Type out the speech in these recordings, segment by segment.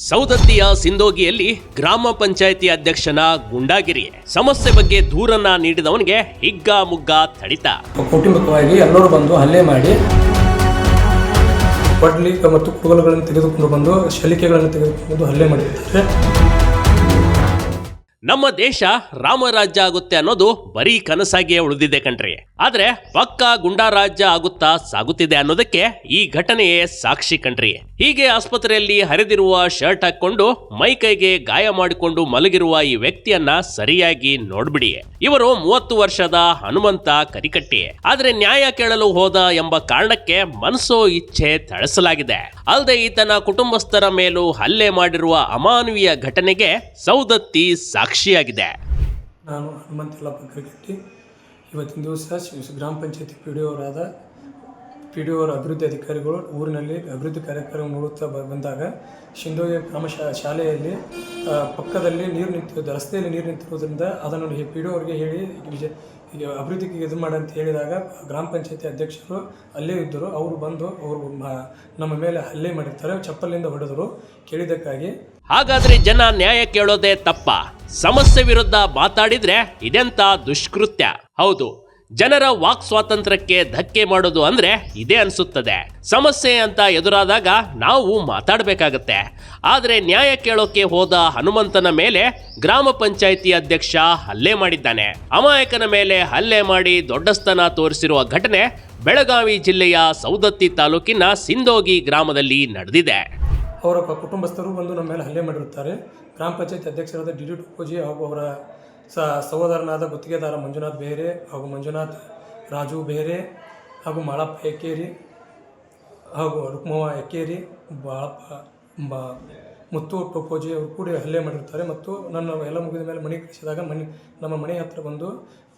ಸೌದತ್ತಿಯ ಸಿಂದೋಗಿಯಲ್ಲಿ ಗ್ರಾಮ ಪಂಚಾಯಿತಿ ಅಧ್ಯಕ್ಷನ ಗುಂಡಾಗಿರಿ. ಸಮಸ್ಯೆ ಬಗ್ಗೆ ದೂರನ್ನ ನೀಡಿದವನಿಗೆ ಹಿಗ್ಗ ಮುಗ್ಗ ಥಳಿತ. ಕೌಟುಂಬಿಕವಾಗಿ ಎಲ್ಲರೂ ಬಂದು ಹಲ್ಲೆ ಮಾಡಿ ಕೊಡ್ಲಿ ಮತ್ತು ಕುಡುಗೋಲುಗಳನ್ನು ತೆಗೆದುಕೊಂಡು ಬಂದು ಶಲಿಕೆಗಳನ್ನು ತೆಗೆದುಕೊಂಡು ಬಂದು ಹಲ್ಲೆ ಮಾಡಿದ್ದಾರೆ. ನಮ್ಮ ದೇಶ ರಾಮರಾಜ್ಯ ಆಗುತ್ತೆ ಅನ್ನೋದು ಬರೀ ಕನಸಾಗಿಯೇ ಉಳಿದಿದೆ ಕಣ್ರಿ. ಆದ್ರೆ ಪಕ್ಕಾ ಗುಂಡಾ ರಾಜ್ಯ ಆಗುತ್ತಾ ಸಾಗುತ್ತಿದೆ ಅನ್ನೋದಕ್ಕೆ ಈ ಘಟನೆಯೇ ಸಾಕ್ಷಿ ಕಣ್ರಿ. ಹೀಗೆ ಆಸ್ಪತ್ರೆಯಲ್ಲಿ ಹರಿದಿರುವ ಶರ್ಟ್ ಹಾಕೊಂಡು ಮೈ ಕೈಗೆ ಗಾಯ ಮಾಡಿಕೊಂಡು ಮಲಗಿರುವ ಈ ವ್ಯಕ್ತಿಯನ್ನ ಸರಿಯಾಗಿ ನೋಡ್ಬಿಡಿ. ಇವರು 30 ವರ್ಷದ ಹನುಮಂತ ಕರಿಕಟ್ಟಿ. ಆದ್ರೆ ನ್ಯಾಯ ಕೇಳಲು ಹೋದ ಎಂಬ ಕಾರಣಕ್ಕೆ ಮನಸೋ ಇಚ್ಛೆ ತಳಿಸಲಾಗಿದೆ. ಅಲ್ಲದೆ ಈತನ ಕುಟುಂಬಸ್ಥರ ಮೇಲೂ ಹಲ್ಲೆ ಮಾಡಿರುವ ಅಮಾನವೀಯ ಘಟನೆಗೆ ಸೌದತ್ತಿ ಸಾಕ್ಷಿಯಾಗಿದೆ. ನಾನು ಹನುಮಂತ ಕರಿಕಟ್ಟಿ. ಇವತ್ತಿನ ದಿವಸ ಗ್ರಾಮ ಪಂಚಾಯತಿ ಪಿ ಡಿ ಅವರ ಅಭಿವೃದ್ಧಿ ಅಧಿಕಾರಿಗಳು ಊರಿನಲ್ಲಿ ಅಭಿವೃದ್ಧಿ ಕಾರ್ಯಕ್ರಮ ನೋಡುತ್ತಾ ಬಂದಾಗ ಸಿಂದೋಗಿ ಗ್ರಾಮ ಶಾಲೆಯಲ್ಲಿ ಪಕ್ಕದಲ್ಲಿ ನೀರು ನಿಂತಿರೋದು, ರಸ್ತೆಯಲ್ಲಿ ನೀರು ನಿಂತಿರೋದ್ರಿಂದ ಅದನ್ನು ಪಿ ಡಿ ಅವರಿಗೆ ಹೇಳಿ ಅಭಿವೃದ್ಧಿಗೆ ಇದು ಮಾಡಂತ ಹೇಳಿದಾಗ ಗ್ರಾಮ ಪಂಚಾಯತಿ ಅಧ್ಯಕ್ಷರು ಅಲ್ಲೇ ಇದ್ದರು. ಅವರು ಬಂದು ನಮ್ಮ ಮೇಲೆ ಹಲ್ಲೆ ಮಾಡಿರ್ತಾರೆ, ಚಪ್ಪಲಿಂದ ಹೊಡೆದರು ಕೇಳಿದ್ದಕ್ಕಾಗಿ. ಹಾಗಾದ್ರೆ ಜನ ನ್ಯಾಯ ಕೇಳೋದೇ ತಪ್ಪ? ಸಮಸ್ಯೆ ವಿರುದ್ಧ ಮಾತಾಡಿದ್ರೆ ಇದೆಂತ ದುಷ್ಕೃತ್ಯ? ಹೌದು, ಜನರ ವಾಕ್ ಸ್ವಾತಂತ್ರ್ಯಕ್ಕೆ ಧಕ್ಕೆ ಮಾಡೋದು ಅಂದ್ರೆ ಇದೇ ಅನ್ಸುತ್ತದೆ. ಸಮಸ್ಯೆ ಅಂತ ಎದುರಾದಾಗ ನಾವು ಮಾತಾಡಬೇಕಾಗತ್ತೆ. ಆದ್ರೆ ನ್ಯಾಯ ಕೇಳೋಕೆ ಹೋದ ಹನುಮಂತನ ಮೇಲೆ ಗ್ರಾಮ ಪಂಚಾಯಿತಿ ಅಧ್ಯಕ್ಷ ಹಲ್ಲೆ ಮಾಡಿದ್ದಾನೆ. ಅಮಾಯಕನ ಮೇಲೆ ಹಲ್ಲೆ ಮಾಡಿ ದೊಡ್ಡಸ್ತನ ತೋರಿಸಿರುವ ಘಟನೆ ಬೆಳಗಾವಿ ಜಿಲ್ಲೆಯ ಸೌದತ್ತಿ ತಾಲೂಕಿನ ಸಿಂದೋಗಿ ಗ್ರಾಮದಲ್ಲಿ ನಡೆದಿದೆ. ಅವರ ಕುಟುಂಬಸ್ಥರು ಬಂದು ನಮ್ಮ ಮೇಲೆ ಹಲ್ಲೆ ಮಾಡಿರುತ್ತಾರೆ. ಗ್ರಾಮ ಪಂಚಾಯತ್ ಅಧ್ಯಕ್ಷರಾದ ಡಿ ಟುಕೋಜಿ ಹಾಗೂ ಅವರ ಸಹೋದರನಾದ ಗುತ್ತಿಗೆದಾರ ಮಂಜುನಾಥ್ ಬೇರೆ ಹಾಗೂ ಮಂಜುನಾಥ್ ರಾಜು ಬೇರೆ ಹಾಗೂ ಮಾಳಪ್ಪ ಎಕ್ಕೇರಿ ಹಾಗೂ ರುಕ್ಮವ್ವ ಎಕ್ಕೇರಿ, ಬಾಳಪ್ಪ ಮುತ್ತು ಟೋಪೋಜಿ ಅವರು ಕೂಡ ಹಲ್ಲೆ ಮಾಡಿರ್ತಾರೆ. ಮತ್ತು ನನ್ನ ಎಲ್ಲ ಮುಗಿದ ಮೇಲೆ ಮನೆ ಕಳಿಸಿದಾಗ ನಮ್ಮ ಮನೆ ಹತ್ತಿರ ಬಂದು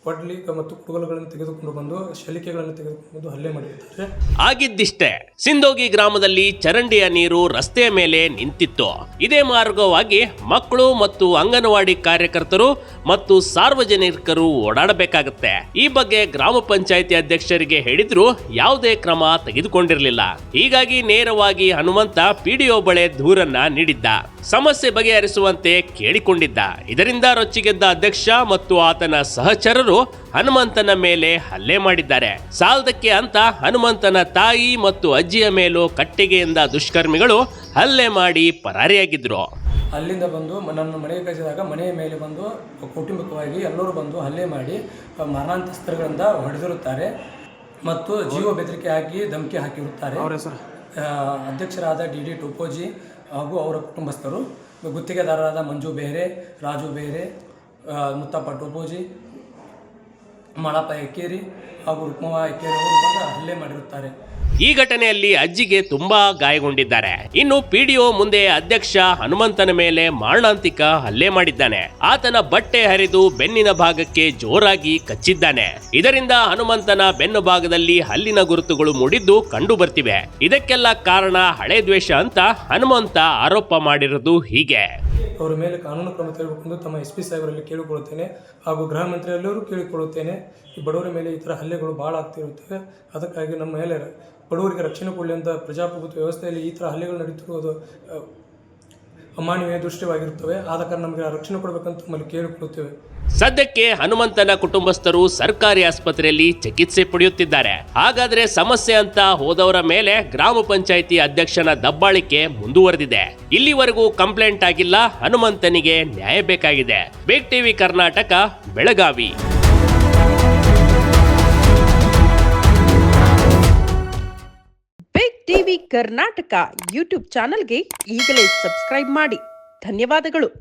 ಕೊಡ್ಲಿ ಮತ್ತು ಕುಡುಗೋಲುಗಳನ್ನು ತೆಗೆದುಕೊಂಡು ಬಂದು ಶಲಿಕೆಗಳನ್ನು ತೆಗೆದುಕೊಂಡು ಬಂದು ಹಲ್ಲೆ ಮಾಡಿರುತ್ತಾರೆ. ಆಗಿದ್ದಿಷ್ಟೇ, ಸಿಂದೋಗಿ ಗ್ರಾಮದಲ್ಲಿ ಚರಂಡಿಯ ನೀರು ರಸ್ತೆಯ ಮೇಲೆ ನಿಂತಿತ್ತು. ಇದೇ ಮಾರ್ಗವಾಗಿ ಮಕ್ಕಳು ಮತ್ತು ಅಂಗನವಾಡಿ ಕಾರ್ಯಕರ್ತರು ಮತ್ತು ಸಾರ್ವಜನಿಕರು ಓಡಾಡಬೇಕಾಗತ್ತೆ. ಈ ಬಗ್ಗೆ ಗ್ರಾಮ ಪಂಚಾಯಿತಿ ಅಧ್ಯಕ್ಷರಿಗೆ ಹೇಳಿದ್ರು ಯಾವುದೇ ಕ್ರಮ ತೆಗೆದುಕೊಂಡಿರಲಿಲ್ಲ. ಹೀಗಾಗಿ ನೇರವಾಗಿ ಹನುಮಂತ ಪಿಡಿಒ ಬಳಿ ದೂರನ್ನ ನೀಡಿದ್ದ. ಸಮಸ್ಯೆ ಬಗೆಹರಿಸುವಂತೆ ಕೇಳಿಕೊಂಡಿದ್ದ. ಇದರಿಂದ ರೊಚ್ಚಿಗೆದ್ದ ಅಧ್ಯಕ್ಷ ಮತ್ತು ಆತನ ಸಹಚರರು ಹನುಮಂತನ ಮೇಲೆ ಹಲ್ಲೆ ಮಾಡಿದ್ದಾರೆ. ಸಾಲದಕ್ಕೆ ಅಂತ ಹನುಮಂತನ ತಾಯಿ ಮತ್ತು ಅಜ್ಜಿಯ ಮೇಲೂ ಕಟ್ಟಿಗೆಯಿಂದ ದುಷ್ಕರ್ಮಿಗಳು ಹಲ್ಲೆ ಮಾಡಿ ಪರಾರಿಯಾಗಿದ್ರು. ಅಲ್ಲಿಂದ ಬಂದು ನನ್ನ ಮನೆಗೆ ಕಳಿಸಿದಾಗ ಮನೆಯ ಮೇಲೆ ಬಂದು ಕೌಟುಂಬಿಕವಾಗಿ ಎಲ್ಲರೂ ಬಂದು ಹಲ್ಲೆ ಮಾಡಿ ಮರಣಾಂತಸ್ತ್ರಗಳಿಂದ ಹೊಡೆದಿರುತ್ತಾರೆ ಮತ್ತು ಜೀವ ಬೆದರಿಕೆ ಹಾಕಿ ಧಮಕಿ ಹಾಕಿರುತ್ತಾರೆ. ಅಧ್ಯಕ್ಷರಾದ ಡಿ ಟೋಪೋಜಿ ಹಾಗೂ ಅವರ ಕುಟುಂಬಸ್ಥರು, ಗುತ್ತಿಗೆದಾರರಾದ ಮಂಜು ಬೇರೆ, ರಾಜು ಬೇರೆ, ಮುತ್ತಪ್ಪ ಟೋಪೋಜಿ, ಮಾಳಪ್ಪ ಎಕ್ಕೇರಿ ಹಾಗೂ ರುಕ್ಮವ್ವ ಎಕ್ಕೇರಿ ಅವರು ಬಂದು ಹಲ್ಲೆ ಮಾಡಿರುತ್ತಾರೆ. ಈ ಘಟನೆಯಲ್ಲಿ ಅಜ್ಜಿಗೆ ತುಂಬಾ ಗಾಯಗೊಂಡಿದ್ದಾರೆ. ಇನ್ನು ಪಿಡಿಒ ಮುಂದೆ ಅಧ್ಯಕ್ಷ ಹನುಮಂತನ ಮೇಲೆ ಮಾರಣಾಂತಿಕ ಹಲ್ಲೆ ಮಾಡಿದ್ದಾನೆ. ಆತನ ಬಟ್ಟೆ ಹರಿದು ಬೆನ್ನಿನ ಭಾಗಕ್ಕೆ ಜೋರಾಗಿ ಕಚ್ಚಿದ್ದಾನೆ. ಇದರಿಂದ ಹನುಮಂತನ ಬೆನ್ನು ಭಾಗದಲ್ಲಿ ಹಲ್ಲಿನ ಗುರುತುಗಳು ಮೂಡಿದ್ದು ಕಂಡು ಬರ್ತಿವೆ. ಇದಕ್ಕೆಲ್ಲ ಕಾರಣ ಹಳೆ ದ್ವೇಷ ಅಂತ ಹನುಮಂತ ಆರೋಪ ಮಾಡಿರೋದು ಹೀಗೆ. ಅವರ ಮೇಲೆ ಕಾನೂನು ಕ್ರಮ ತೆಗೆದುಕೊಂಡು ತಮ್ಮ SP ಸಾಹೇಬರಲ್ಲಿ ಕೇಳಿಕೊಳ್ಳುತ್ತೇನೆ ಹಾಗೂ ಗೃಹ ಮಂತ್ರಿಯಲ್ಲರೂ ಕೇಳಿಕೊಳ್ಳುತ್ತೇನೆ. ಈ ಬಡವರ ಮೇಲೆ ಈ ಥರ ಹಲ್ಲೆಗಳು ಭಾಳ ಆಗ್ತಿರುತ್ತವೆ. ಅದಕ್ಕಾಗಿ ನಮ್ಮ ಮೇಲೆ ಬಡವರಿಗೆ ರಕ್ಷಣೆ ಕೊಡಲಿ ಅಂತ ಪ್ರಜಾಪ್ರಭುತ್ವ ವ್ಯವಸ್ಥೆಯಲ್ಲಿ ಈ ಥರ ಹಲ್ಲೆಗಳು ನಡೀತಿರುವುದು ಅಮಾನವೀಯ ದೃಷ್ಟಿಯಾಗಿರುತ್ತವೆ. ಆದ ಕಾರಣ ನಮಗೆ ರಕ್ಷಣೆ ಕೊಡಬೇಕಂತ ನಮ್ಮಲ್ಲಿ ಕೇಳಿಕೊಳ್ಳುತ್ತೇವೆ. ಸದ್ಯಕ್ಕೆ ಹನುಮಂತನ ಕುಟುಂಬಸ್ಥರು ಸರ್ಕಾರಿ ಆಸ್ಪತ್ರೆಯಲ್ಲಿ ಚಿಕಿತ್ಸೆ ಪಡೆಯುತ್ತಿದ್ದಾರೆ. ಹಾಗಾದ್ರೆ ಸಮಸ್ಯೆ ಅಂತ ಹೋದವರ ಮೇಲೆ ಗ್ರಾಮ ಪಂಚಾಯಿತಿ ಅಧ್ಯಕ್ಷನ ದಬ್ಬಾಳಿಕೆ ಮುಂದುವರೆದಿದೆ. ಇಲ್ಲಿವರೆಗೂ ಕಂಪ್ಲೇಂಟ್ ಆಗಿಲ್ಲ. ಹನುಮಂತನಿಗೆ ನ್ಯಾಯ ಬೇಕಾಗಿದೆ. Big TV Karnataka, Belagavi. Big TV Karnataka YouTube ಚಾನೆಲ್ಗೆ ಈಗಲೇ ಸಬ್ಸ್ಕ್ರೈಬ್ ಮಾಡಿ. ಧನ್ಯವಾದಗಳು.